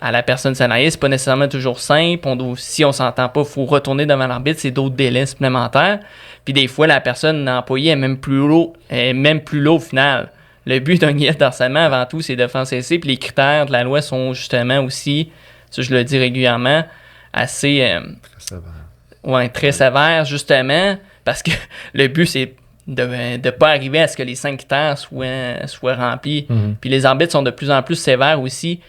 à la personne salariée. C'est pas nécessairement toujours simple. Si on s'entend pas, il faut retourner devant l'arbitre. C'est d'autres délais supplémentaires. Puis des fois, la personne employée est même plus lourd au final. Le but d'un grief d'harcèlement, avant tout, c'est de faire cesser. Puis les critères de la loi sont justement aussi, ça je le dis régulièrement, assez très sévères, justement, parce que le but, c'est de ne pas arriver à ce que les 5 critères soient remplis. Puis les arbitres sont de plus en plus sévères aussi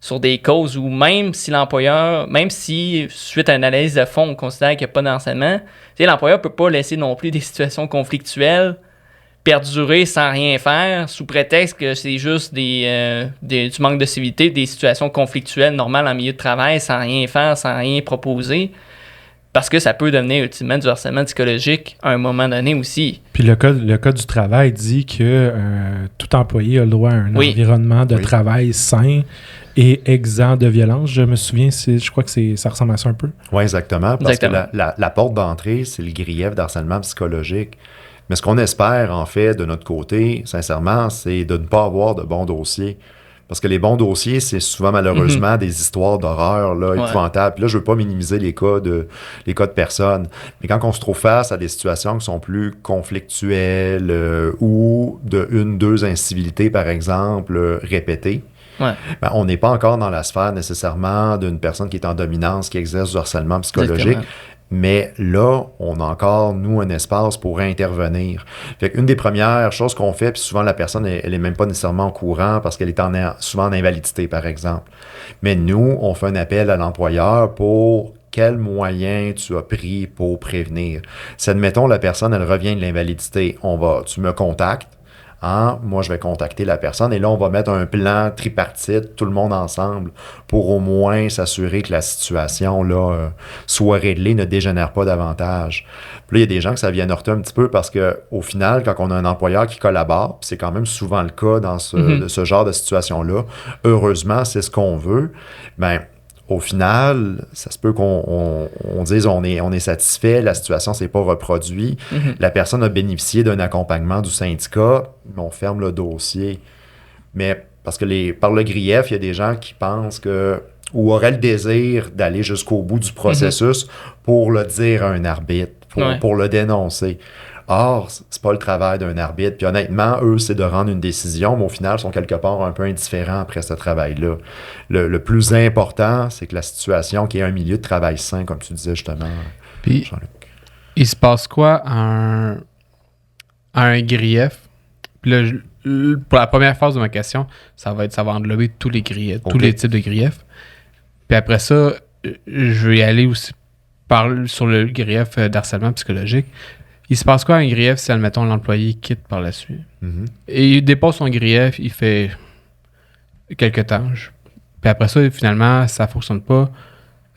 sur des causes où même si l'employeur, même si suite à une analyse de fond, on considère qu'il n'y a pas d'harcèlement, l'employeur ne peut pas laisser non plus des situations conflictuelles perdurer sans rien faire sous prétexte que c'est juste du manque de civilité, des situations conflictuelles normales en milieu de travail, sans rien faire, sans rien proposer. Parce que ça peut devenir ultimement du harcèlement psychologique à un moment donné aussi. Puis le code du travail dit que tout employé a le droit à un environnement de travail sain et exempt de violence. Je me souviens, je crois que ça ressemble à ça un peu. Oui, exactement. Parce que la porte d'entrée, c'est le grief d'harcèlement psychologique. Mais ce qu'on espère, en fait, de notre côté, sincèrement, c'est de ne pas avoir de bons dossiers. Parce que les bons dossiers, c'est souvent malheureusement des histoires d'horreur là, épouvantables. Puis là, je veux pas minimiser les cas de personnes. Mais quand on se trouve face à des situations qui sont plus conflictuelles ou de 1-2 incivilités, par exemple, répétées, ben, on n'est pas encore dans la sphère nécessairement d'une personne qui est en dominance, qui exerce du harcèlement psychologique. Exactement. Mais là, on a encore, nous, un espace pour intervenir. Fait qu'une des premières choses qu'on fait, puis souvent la personne, elle n'est même pas nécessairement au courant parce qu'elle est souvent en invalidité, par exemple. Mais nous, on fait un appel à l'employeur pour quels moyens tu as pris pour prévenir. Si, admettons, la personne, elle revient de l'invalidité, tu me contactes. Moi, je vais contacter la personne et là, on va mettre un plan tripartite, tout le monde ensemble, pour au moins s'assurer que la situation là, soit réglée, ne dégénère pas davantage. Puis là, il y a des gens que ça vient heurter un petit peu parce qu'au final, quand on a un employeur qui collabore, puis c'est quand même souvent le cas dans ce genre de situation-là, heureusement, c'est ce qu'on veut, bien, au final, ça se peut qu'on dise on est satisfait, la situation ne s'est pas reproduite, la personne a bénéficié d'un accompagnement du syndicat, mais on ferme le dossier. Mais parce que par le grief, il y a des gens qui pensent ou auraient le désir d'aller jusqu'au bout du processus pour le dire à un arbitre, pour le dénoncer. Or, c'est pas le travail d'un arbitre. Puis honnêtement, eux, c'est de rendre une décision, mais au final, ils sont quelque part un peu indifférents après ce travail-là. Le plus important, c'est que la situation, qu'il y ait un milieu de travail sain, comme tu disais justement. Puis, il se passe quoi à un grief? Puis là, pour la première phase de ma question, ça va englober tous les griefs, tous les types de griefs. Puis après ça, je vais y aller aussi sur le grief d'harcèlement psychologique. Il se passe quoi à un grief si, admettons, l'employé quitte par la suite? Et il dépose son grief, il fait quelques tâches. Puis après ça, finalement, ça ne fonctionne pas.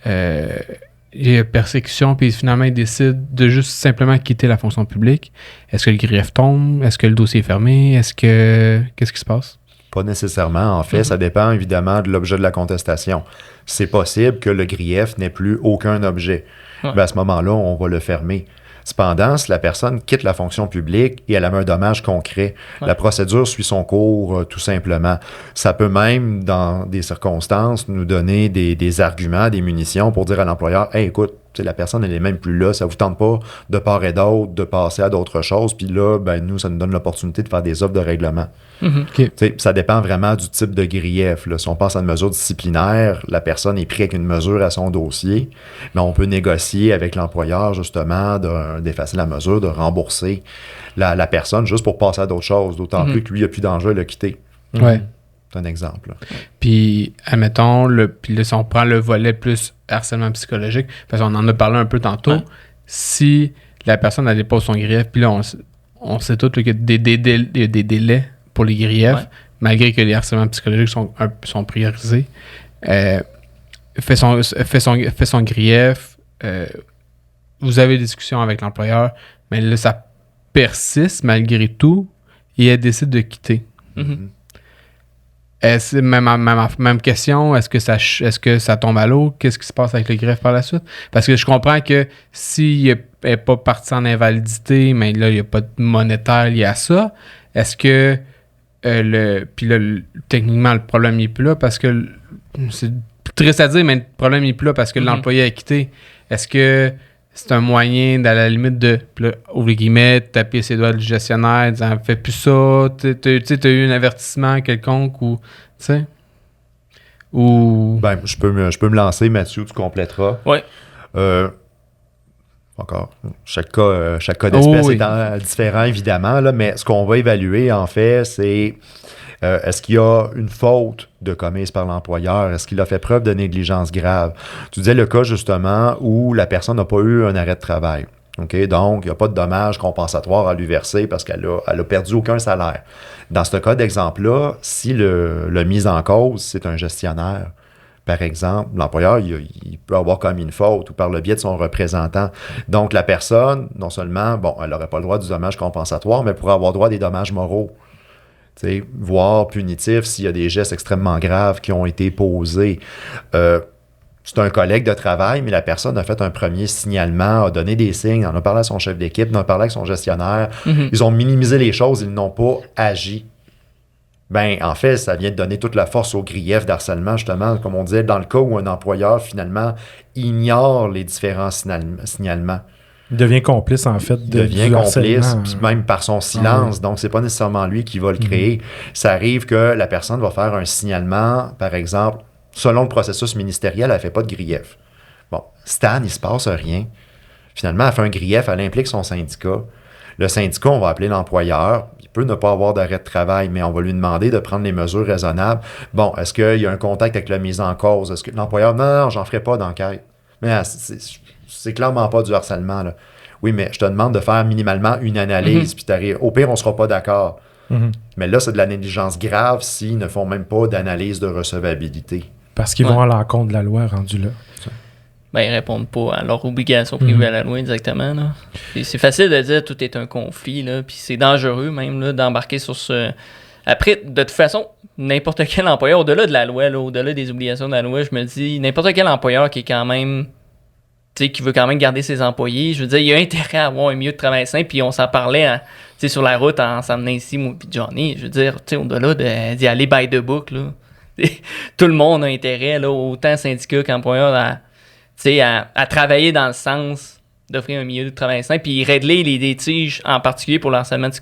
Il y a persécution, puis finalement, il décide de juste simplement quitter la fonction publique. Est-ce que le grief tombe? Est-ce que le dossier est fermé? Qu'est-ce qui se passe? Pas nécessairement. En fait, ça dépend évidemment de l'objet de la contestation. C'est possible que le grief n'ait plus aucun objet. Ben, à ce moment-là, on va le fermer. Cependant, si la personne quitte la fonction publique et elle a un dommage concret, la procédure suit son cours tout simplement. Ça peut même, dans des circonstances, nous donner des arguments, des munitions pour dire à l'employeur « Hey, écoute, la personne, elle n'est même plus là, ça ne vous tente pas de part et d'autre de passer à d'autres choses. » Puis là, ben, nous, ça nous donne l'opportunité de faire des offres de règlement. Ça dépend vraiment du type de grief. Là. Si on passe à une mesure disciplinaire, la personne est prise avec une mesure à son dossier, mais on peut négocier avec l'employeur justement d'effacer la mesure, de rembourser la personne juste pour passer à d'autres choses, d'autant plus que lui, il n'a plus d'enjeu, il l'a quitté. Ouais. C'est un exemple. Là. Puis, admettons, puis là, si on prend le volet plus harcèlement psychologique, parce qu'on en a parlé un peu tantôt, si la personne, elle dépose son grief, puis là, on sait tous qu'il y a des délais pour les griefs, malgré que les harcèlements psychologiques sont priorisés. Fait son grief, vous avez des discussions avec l'employeur, mais là, ça persiste malgré tout, et elle décide de quitter. C'est même question, est-ce que ça tombe à l'eau? Qu'est-ce qui se passe avec le greffe par la suite? Parce que je comprends que s'il n'est pas parti en invalidité, mais là, il n'y a pas de monétaire lié à ça, est-ce que puis là, techniquement, le problème n'est plus là parce que c'est triste à dire, mais le problème n'est plus là parce que l'employé a quitté. Est-ce que c'est un moyen, à la limite, de, ouvre les guillemets, taper ses doigts du gestionnaire, disant fais plus ça, t'as eu un avertissement quelconque ou, tu sais? Ou. Ben, je peux me lancer, Mathieu, tu compléteras. Oui. Encore, chaque cas d'espèce est différent, évidemment, là, mais ce qu'on va évaluer, en fait, c'est est-ce qu'il y a une faute de commise par l'employeur? Est-ce qu'il a fait preuve de négligence grave? Tu disais le cas, justement, où la personne n'a pas eu un arrêt de travail. Okay? Donc, il n'y a pas de dommage compensatoire à lui verser parce qu'elle a perdu aucun salaire. Dans ce cas d'exemple-là, si le mis en cause, c'est un gestionnaire, par exemple, l'employeur, il peut avoir commis une faute ou par le biais de son représentant. Donc, la personne, non seulement, elle n'aurait pas le droit du dommage compensatoire, mais pourrait avoir droit à des dommages moraux. T'sais, voire punitifs s'il y a des gestes extrêmement graves qui ont été posés. C'est un collègue de travail, mais la personne a fait un premier signalement, a donné des signes, en a parlé à son chef d'équipe, en a parlé avec son gestionnaire. Ils ont minimisé les choses, ils n'ont pas agi. En fait, ça vient de donner toute la force au grief d'harcèlement, justement, comme on disait, dans le cas où un employeur, finalement, ignore les différents signalements. Il devient complice, en fait, Il devient complice, puis même par son silence. Donc, c'est pas nécessairement lui qui va le créer. Ça arrive que la personne va faire un signalement, par exemple, selon le processus ministériel, elle ne fait pas de grief. Bon, Stan, il ne se passe rien. Finalement, elle fait un grief, elle implique son syndicat. Le syndicat, on va appeler l'employeur. Il peut ne pas avoir d'arrêt de travail, mais on va lui demander de prendre les mesures raisonnables. Bon, est-ce qu'il y a un contact avec la mise en cause? Est-ce que l'employeur, non, j'en ferai pas d'enquête. Mais c'est clairement pas du harcèlement, là. Oui, mais je te demande de faire minimalement une analyse, puis au pire, on ne sera pas d'accord. Mais là, c'est de la négligence grave s'ils ne font même pas d'analyse de recevabilité. Parce qu'ils vont à l'encontre de la loi rendue là. Ils répondent pas à leur obligation privée à la loi directement. Là. C'est facile de dire que tout est un conflit, là, puis c'est dangereux même là, d'embarquer sur ce... Après, de toute façon, n'importe quel employeur, au-delà de la loi, là, au-delà des obligations de la loi, je me dis, n'importe quel employeur qui est quand même... qui veut quand même garder ses employés, je veux dire, il y a intérêt à avoir un milieu de travail sain, puis on s'en parlait sur la route en s'amenant ici, moi puis Johnny, je veux dire, au-delà d'y aller by the book, là, tout le monde a intérêt, là, autant syndicat qu'employeur, à travailler dans le sens d'offrir un milieu de travail sain, puis régler les litiges, en particulier pour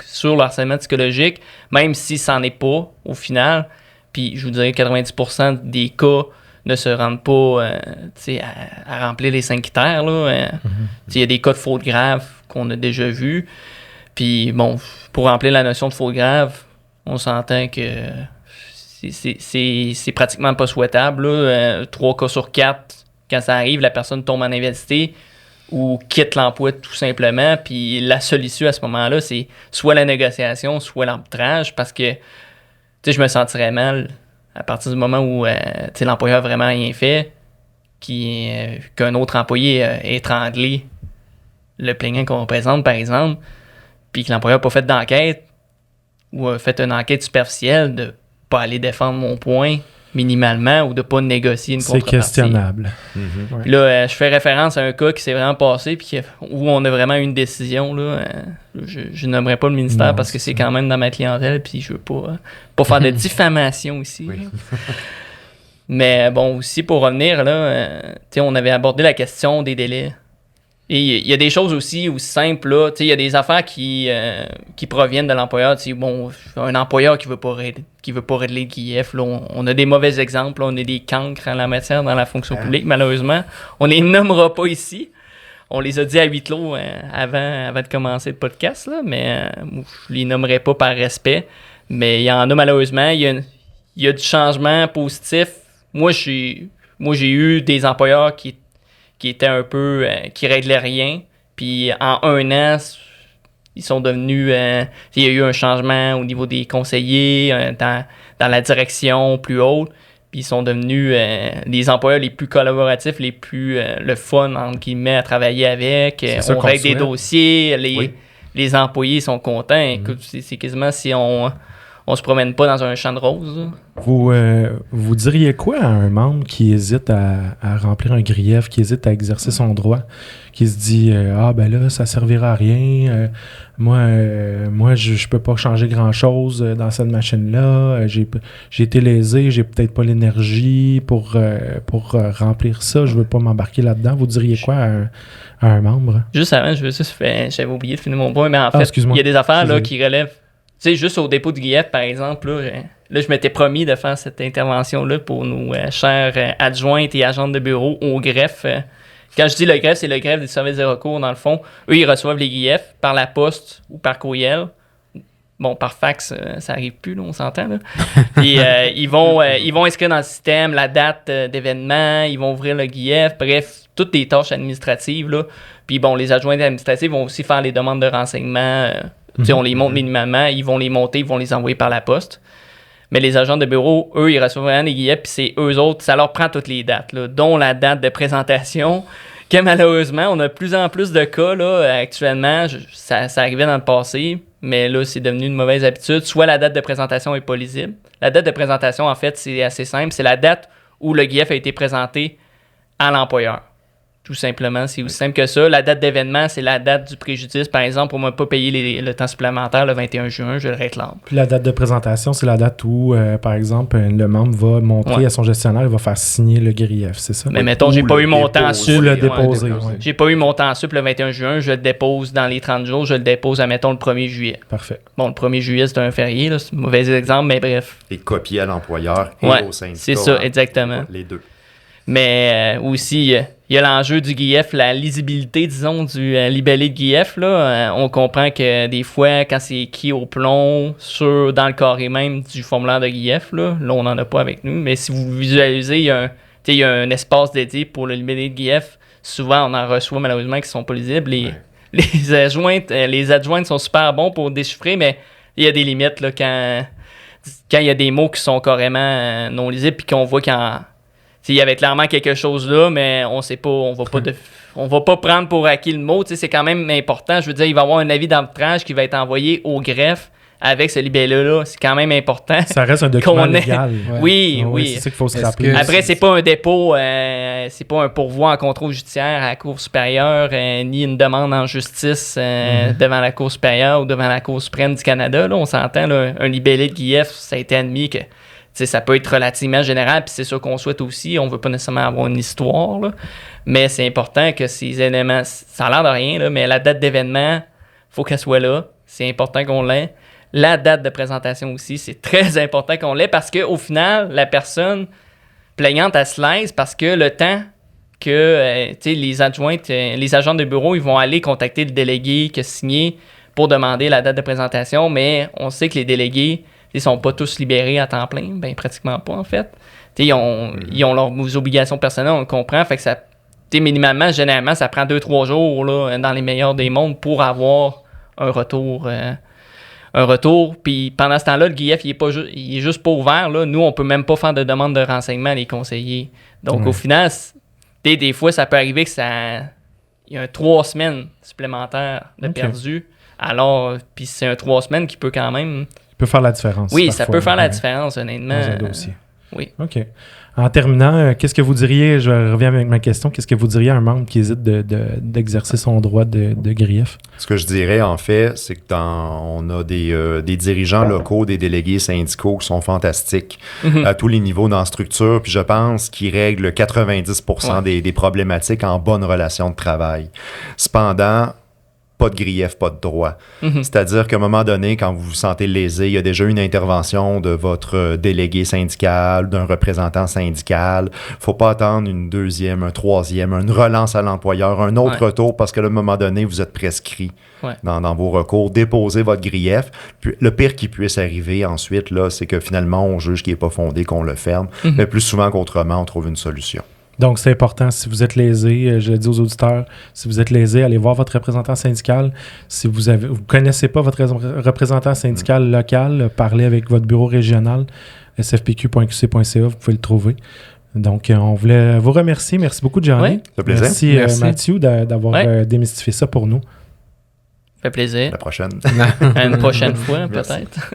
sur le harcèlement psychologique, même si ça n'en est pas, au final, puis je vous dirais 90% des cas ne se rendent pas à remplir les 5 critères. Il y a des cas de faute grave qu'on a déjà vus. Puis, bon, pour remplir la notion de faute grave, on s'entend que c'est pratiquement pas souhaitable. 3 cas sur 4, quand ça arrive, la personne tombe en invalidité ou quitte l'emploi tout simplement. Puis la seule issue à ce moment-là, c'est soit la négociation, soit l'arbitrage, parce que je me sentirais mal à partir du moment où l'employeur a vraiment rien fait, qu'un autre employé a étranglé le plaignant qu'on représente, par exemple, puis que l'employeur n'a pas fait d'enquête ou a fait une enquête superficielle, de ne pas aller défendre mon point minimalement ou de ne pas négocier une contrepartie. C'est questionnable. Puis là, je fais référence à un cas qui s'est vraiment passé puis où on a vraiment eu une décision. Là, je nommerai pas le ministère parce que c'est quand même dans ma clientèle puis je veux pas faire de diffamation ici. Oui. Mais bon, aussi pour revenir, là, on avait abordé la question des délais. Et il y a des choses aussi simples, là. Il y a des affaires qui proviennent de l'employeur. Bon, un employeur qui veut pas régler le GIF, là, on a des mauvais exemples, là, on a des cancres en la matière dans la fonction publique, malheureusement. On les nommera pas ici. On les a dit à huis clos avant de commencer le podcast, là, mais je les nommerai pas par respect. Mais il y en a malheureusement. Il y a du changement positif. Moi, j'ai eu des employeurs qui étaient un peu... qui réglaient rien. Puis en 1 an, ils sont devenus... il y a eu un changement au niveau des conseillers, dans la direction plus haute. Puis ils sont devenus les employeurs les plus collaboratifs, les plus le fun, entre guillemets, à travailler avec. On règle des dossiers, les employés sont contents. Écoute, c'est quasiment si on se promène pas dans un champ de roses. Vous diriez quoi à un membre qui hésite à remplir un grief, qui hésite à exercer son droit, qui se dit ben là, ça servira à rien, moi je peux pas changer grand-chose dans cette machine-là, j'ai été lésé, j'ai peut-être pas l'énergie pour remplir ça, je veux pas m'embarquer là-dedans. Vous diriez quoi à un membre? Juste avant, j'avais oublié de finir mon point, mais en fait, il y a des affaires là, qui relèvent. Tu sais, juste au dépôt de grief, par exemple, là, je m'étais promis de faire cette intervention-là pour nos chères adjointes et agentes de bureau au greffe. Quand je dis le greffe, c'est le greffe des services de recours, dans le fond. Eux, ils reçoivent les griefs par la poste ou par courriel. Bon, par fax, ça arrive plus, là, on s'entend. Là. Puis, ils vont inscrire dans le système la date d'événement, ils vont ouvrir le grief, bref, toutes les tâches administratives. Là. Puis bon, les adjoints administratifs vont aussi faire les demandes de renseignements. Tu sais, on les monte minimalement, ils vont les monter, ils vont les envoyer par la poste. Mais les agents de bureau, eux, ils reçoivent vraiment des guillets, puis c'est eux autres, ça leur prend toutes les dates, là, dont la date de présentation, que malheureusement, on a de plus en plus de cas, là, actuellement, ça arrivait dans le passé, mais là, c'est devenu une mauvaise habitude. Soit la date de présentation n'est pas lisible. La date de présentation, en fait, c'est assez simple, c'est la date où le GIF a été présenté à l'employeur. Tout simplement, c'est aussi simple que ça. La date d'événement, c'est la date du préjudice. Par exemple, pour ne pas payer le temps supplémentaire le 21 juin, je le réclame. Puis la date de présentation, c'est la date où, par exemple, le membre va montrer à son gestionnaire, il va faire signer le grief, c'est ça? Mais mettons, j'ai pas eu mon temps sup. Ou le déposer. J'ai pas eu mon temps sup le 21 juin, je le dépose dans les 30 jours, je le dépose à, mettons, le 1er juillet. Parfait. Bon, le 1er juillet, c'est un férié, là, c'est un mauvais exemple, mais bref. Et copier à l'employeur et au syndicat. C'est ça, exactement. Les deux. Mais aussi, il y a l'enjeu du GIF, la lisibilité, disons, du libellé de GIF. Là. On comprend que des fois, quand c'est écrit au plomb, dans le carré même du formulaire de GIF, là on n'en a pas avec nous. Mais si vous visualisez, il y a un espace dédié pour le libellé de GIF. Souvent, on en reçoit malheureusement qui ne sont pas lisibles. Les adjointes sont super bons pour déchiffrer, mais il y a des limites là, quand il y a des mots qui sont carrément non lisibles puis qu'on voit il y avait clairement quelque chose là, mais on sait pas, on va pas prendre pour acquis le mot. C'est quand même important. Je veux dire, il va y avoir un avis d'arbitrage qui va être envoyé au greffe avec ce libellé-là. C'est quand même important. Ça reste un document légal. Ouais. Oui. C'est ça qu'il faut se rappeler. Après, c'est pas un dépôt, c'est pas un pourvoi en contrôle judiciaire à la Cour supérieure, ni une demande en justice devant la Cour supérieure ou devant la Cour suprême du Canada. Là, on s'entend, là, un libellé de GIF, ça a été admis que ça peut être relativement général, puis c'est ça qu'on souhaite aussi. On veut pas nécessairement avoir une histoire, là, mais c'est important que ces éléments, ça a l'air de rien, là, mais la date d'événement, faut qu'elle soit là. C'est important qu'on l'ait. La date de présentation aussi, c'est très important qu'on l'ait parce qu'au final, la personne plaignante, elle se laisse parce que le temps que les adjointes, les agents de bureau, ils vont aller contacter le délégué qui a signé pour demander la date de présentation, mais on sait que les délégués, ils sont pas tous libérés à temps plein, ben pratiquement pas en fait. Ils ont leurs obligations personnelles, on le comprend, fait que ça, minimalement, généralement, ça prend 2-3 jours là, dans les meilleurs des mondes pour avoir un retour. Puis pendant ce temps-là, le GIF, il est juste pas ouvert. Là. Nous, on peut même pas faire de demande de renseignement à les conseillers. Donc au final, des fois, ça peut arriver que il y a 3 semaines supplémentaires de perdu. Alors, puis c'est un 3 semaines qui peut quand même... Ça peut faire la différence. Oui, ça peut faire la différence, honnêtement. Dans un dossier. Oui. OK. En terminant, qu'est-ce que vous diriez, je reviens avec ma question, qu'est-ce que vous diriez à un membre qui hésite d'exercer son droit de grief? Ce que je dirais, en fait, c'est que on a des dirigeants locaux, des délégués syndicaux qui sont fantastiques à tous les niveaux dans la structure, puis je pense qu'ils règlent 90% des problématiques en bonne relation de travail. Cependant, pas de grief, pas de droit. C'est-à-dire qu'à un moment donné, quand vous vous sentez lésé, il y a déjà une intervention de votre délégué syndical, d'un représentant syndical. Faut pas attendre une deuxième, un troisième, une relance à l'employeur, un autre retour parce qu'à un moment donné, vous êtes prescrit dans vos recours. Déposez votre grief. Puis, le pire qui puisse arriver ensuite, là, c'est que finalement, on juge qu'il n'est pas fondé, qu'on le ferme. Mais plus souvent qu'autrement, on trouve une solution. Donc, c'est important, si vous êtes lésé, je le dis aux auditeurs, si vous êtes lésé, allez voir votre représentant syndical. Si vous ne connaissez pas votre représentant syndical local, parlez avec votre bureau régional, sfpq.qc.ca, vous pouvez le trouver. Donc, on voulait vous remercier. Merci beaucoup, Johnny. Ça fait plaisir. Merci. Mathieu, d'avoir démystifié ça pour nous. Ça fait plaisir. À la prochaine. À une prochaine fois, peut-être.